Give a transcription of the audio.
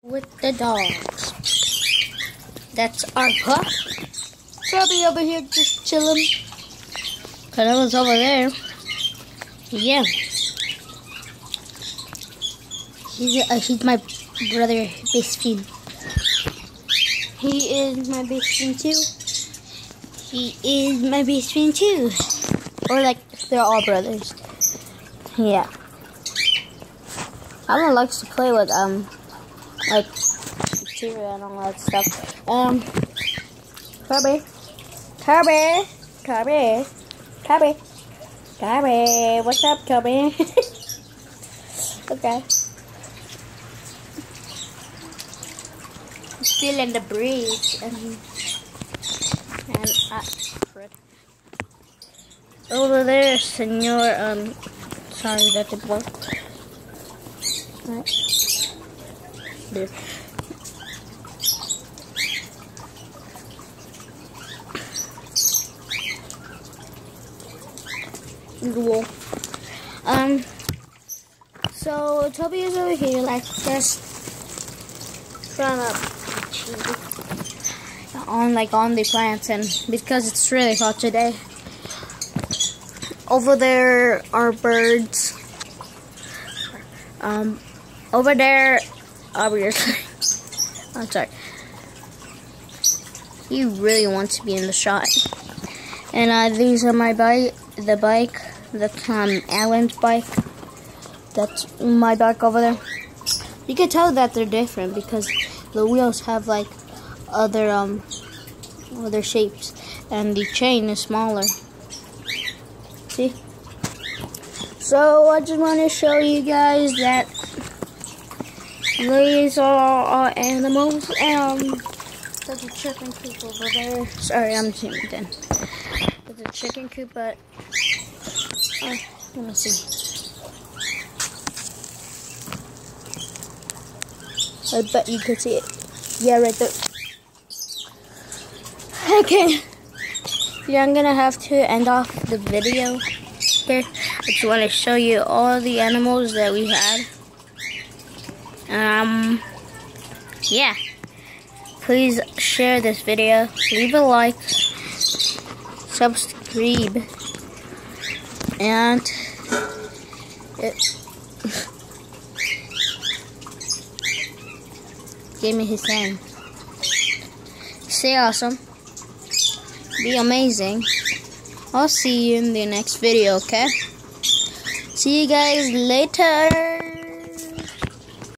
with the dogs. That's our pup. Probably over here just chilling. Canelo's over there. Yeah. He's my brother, best friend. He is my best friend too. He is my best friend too. Or like, they're all brothers. Yeah. Alan likes to play with, like, cereal and all that stuff. Kirby. What's up, Kirby? Okay. Still in the breeze. Over there, Senor, sorry, that didn't work. Right. There. Cool. So Toby is over here, like, just trying to on the plants, and because it's really hot today. Over there are birds. Over there, obviously. I'm sorry. He really wants to be in the shot. And these are my the bike, Alan's bike. That's my bike over there. You can tell that they're different because the wheels have like other shapes, and the chain is smaller. See? So I just want to show you guys that these are our animals. There's a chicken coop over there. Sorry, I'm zooming in. There's a chicken coop, but let me see. I bet you could see it. Yeah, right there. Okay. Yeah, I'm gonna have to end off the video here. I just want to show you all the animals that we had. Yeah. Please share this video. Leave a like. Subscribe. And give me his hand. Stay awesome. Be amazing. I'll see you in the next video, okay? See you guys later.